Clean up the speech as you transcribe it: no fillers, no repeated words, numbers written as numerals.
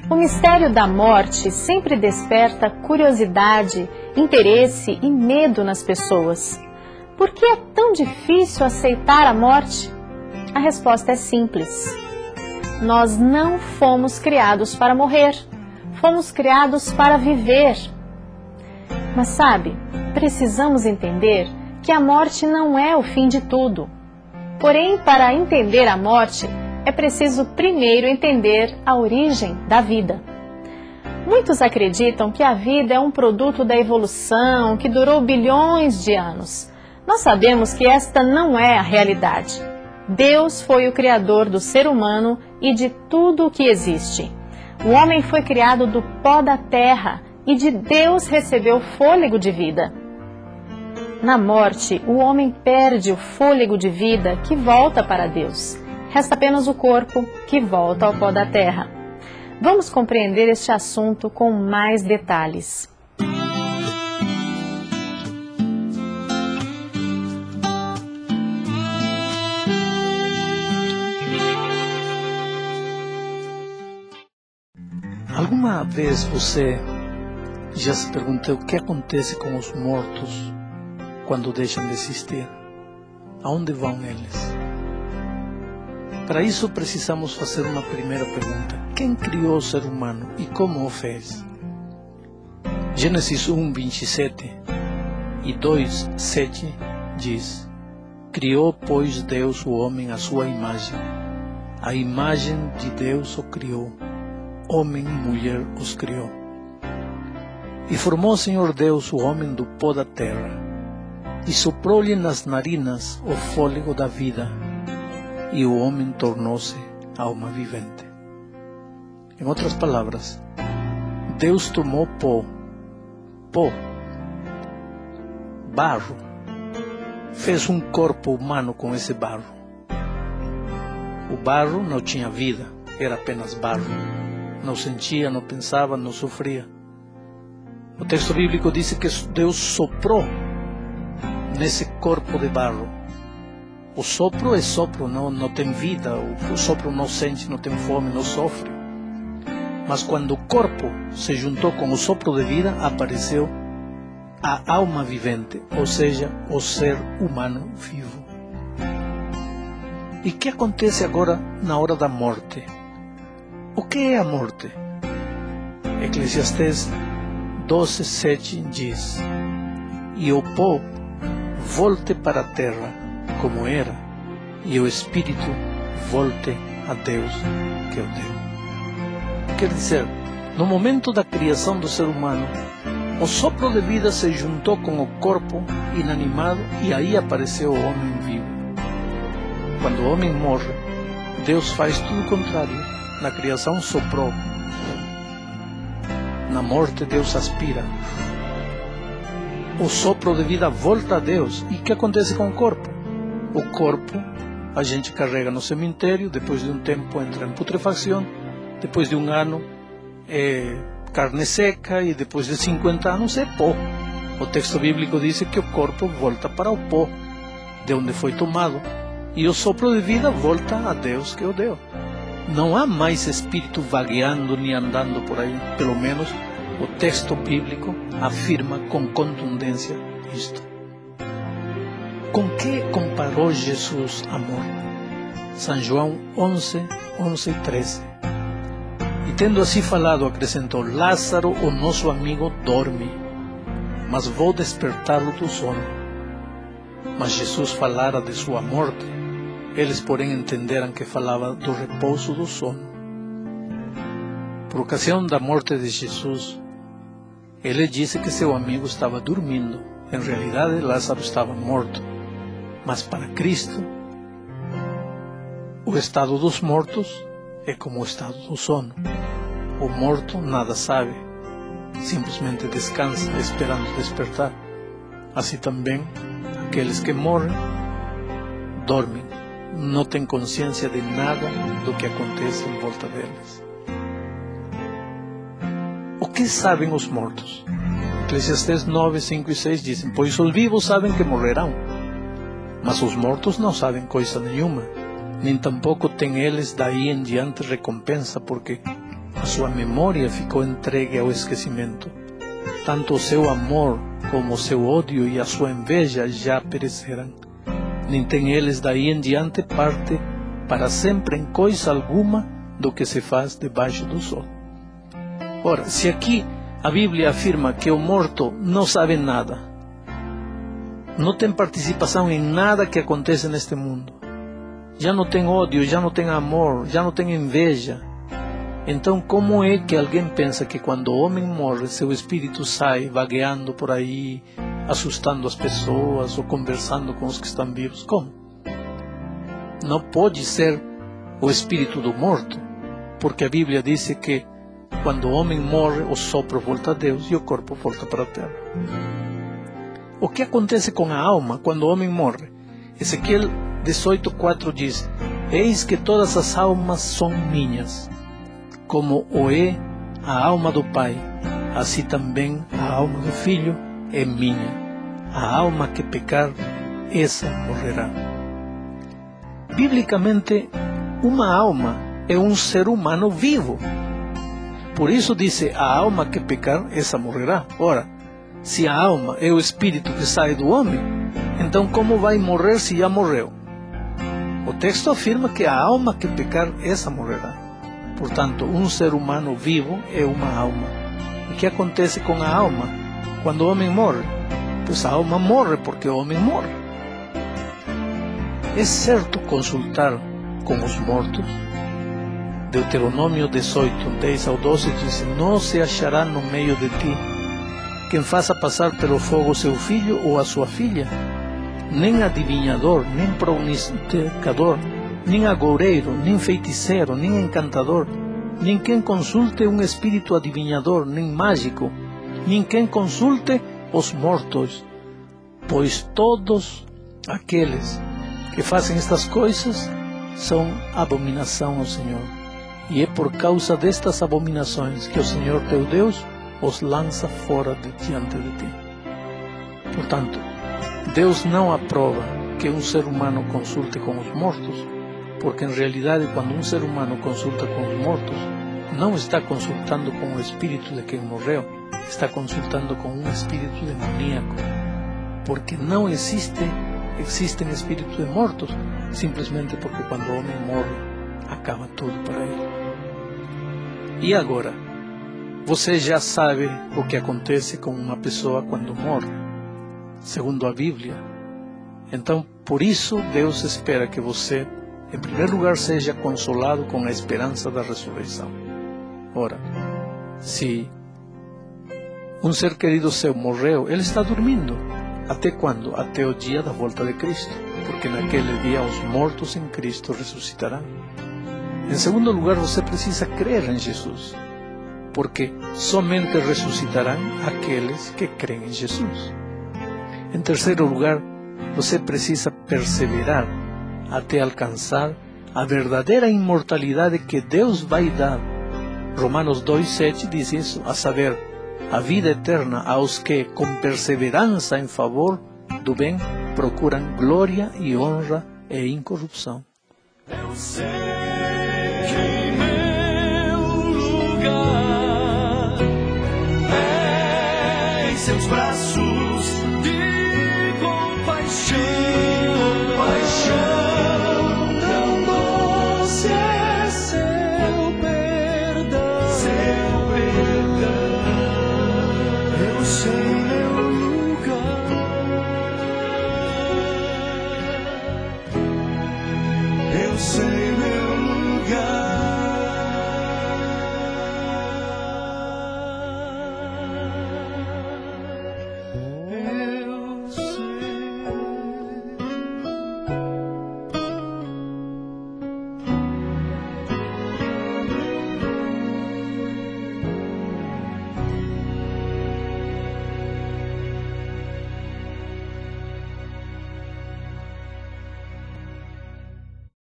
O mistério da morte sempre desperta curiosidade, interesse e medo nas pessoas. Por que é tão difícil aceitar a morte? A resposta é simples. Nós não fomos criados para morrer, fomos criados para viver. Mas sabe, precisamos entender que a morte não é o fim de tudo. Porém, para entender a morte, é preciso primeiro entender a origem da vida. Muitos acreditam que a vida é um produto da evolução que durou bilhões de anos. Nós sabemos que esta não é a realidade. Deus foi o criador do ser humano e de tudo o que existe. O homem foi criado do pó da terra e de Deus recebeu fôlego de vida. Na morte, o homem perde o fôlego de vida que volta para Deus. Resta apenas o corpo que volta ao pó da terra. Vamos compreender este assunto com mais detalhes. Alguma vez você já se perguntou o que acontece com os mortos quando deixam de existir? Aonde vão eles? Para isso precisamos fazer uma primeira pergunta. Quem criou o ser humano e como o fez? Gênesis 1, 27 e 2, 7 diz: Criou, pois, Deus o homem à sua imagem. A imagem de Deus o criou. Homem e mulher os criou. E formou o Senhor Deus o homem do pó da terra, e soprou-lhe nas narinas o fôlego da vida, e o homem tornou-se alma vivente. Em outras palavras, Deus tomou pó, barro, fez um corpo humano com esse barro. O barro não tinha vida, era apenas barro. Não sentia, não pensava, não sofria. O texto bíblico diz que Deus soprou nesse corpo de barro. O sopro é sopro, não tem vida. O sopro não sente, não tem fome, não sofre. Mas quando o corpo se juntou com o sopro de vida, apareceu a alma vivente, ou seja, o ser humano vivo. E o que acontece agora na hora da morte? O que é a morte? Eclesiastes 12:7 diz: E o pó volte para a terra como era, e o espírito volte a Deus que o deu. Quer dizer, no momento da criação do ser humano, o sopro de vida se juntou com o corpo inanimado e aí apareceu o homem vivo. Quando o homem morre, Deus faz tudo o contrário. Na criação soprou. Na morte Deus aspira. O sopro de vida volta a Deus. E o que acontece com o corpo? O corpo a gente carrega no cemitério, depois de um tempo entra em putrefação, depois de um ano é carne seca e depois de 50 anos é pó. O texto bíblico diz que o corpo volta para o pó, de onde foi tomado, e o sopro de vida volta a Deus que o deu. Não há mais espírito vagueando nem andando por aí. Pelo menos o texto bíblico afirma com contundência isto. Com que comparou Jesus a morte? São João 11, 11 e 13. E tendo assim falado, acrescentou: Lázaro, o nosso amigo, dorme, mas vou despertá-lo do sono. Mas Jesus falara de sua morte. Eles, porém, entenderam que falava do repouso do sono. Por ocasião da morte de Jesus, ele disse que seu amigo estava dormindo. Em realidade, Lázaro estava morto. Mas para Cristo, o estado dos mortos é como o estado do sono. O morto nada sabe, simplesmente descansa, esperando despertar. Assim também, aqueles que morrem, dormem. Não têm consciência de nada do que acontece em volta deles. O que sabem os mortos? Eclesiastes 9, 5 e 6 dizem: Pois os vivos sabem que morrerão, mas os mortos não sabem coisa nenhuma, nem tampouco têm eles daí em diante recompensa, porque a sua memória ficou entregue ao esquecimento. Tanto o seu amor como o seu ódio e a sua inveja já pereceram. Nem tem eles daí em diante parte para sempre em coisa alguma do que se faz debaixo do sol. Ora, se aqui a Bíblia afirma que o morto não sabe nada, não tem participação em nada que acontece neste mundo, já não tem ódio, já não tem amor, já não tem inveja, então como é que alguém pensa que quando o homem morre, seu espírito sai vagueando por aí, assustando as pessoas ou conversando com os que estão vivos? Como? Não pode ser o espírito do morto, porque a Bíblia diz que quando o homem morre, o sopro volta a Deus e o corpo volta para a terra. O que acontece com a alma quando o homem morre? Ezequiel 18:4 diz: eis que todas as almas são minhas, como o é a alma do pai, assim também a alma do filho é minha. A alma que pecar, essa morrerá. Biblicamente, uma alma é um ser humano vivo. Por isso diz: a alma que pecar, essa morrerá. Ora, se a alma é o espírito que sai do homem, então como vai morrer se já morreu? O texto afirma que a alma que pecar, essa morrerá. Portanto, um ser humano vivo é uma alma. O que acontece com a alma quando o homem morre? Pois a alma morre porque o homem morre. É certo consultar com os mortos? Deuteronômio 18, 10 ao 12 diz: não se achará no meio de ti quem faça passar pelo fogo seu filho ou a sua filha, nem adivinhador, nem pronosticador, nem agoureiro, nem feiticeiro, nem encantador, nem quem consulte um espírito adivinhador, nem mágico, nem quem consulte os mortos, pois todos aqueles que fazem estas coisas são abominação ao Senhor. E é por causa destas abominações que o Senhor teu Deus os lança fora de diante de ti. Portanto, Deus não aprova que um ser humano consulte com os mortos, porque em realidade quando um ser humano consulta com os mortos, não está consultando com o espírito de quem morreu, está consultando com um espírito demoníaco, porque não existem espíritos de mortos, simplesmente porque quando o homem morre, acaba tudo para ele. E agora, você já sabe o que acontece com uma pessoa quando morre, segundo a Bíblia. Então, por isso, Deus espera que você, em primeiro lugar, seja consolado com a esperança da ressurreição. Ora, se um ser querido seu morreu, ele está dormindo. Até quando? Até o dia da volta de Cristo, porque naquele dia os mortos em Cristo ressuscitarão. Em segundo lugar, você precisa crer em Jesus, porque somente ressuscitarão aqueles que creem em Jesus. Em terceiro lugar, você precisa perseverar até alcançar a verdadeira imortalidade que Deus vai dar. Romanos 2:7 diz isso, a saber, a vida eterna aos que, com perseverança em favor do bem, procuram glória e honra e incorrupção. Eu sei que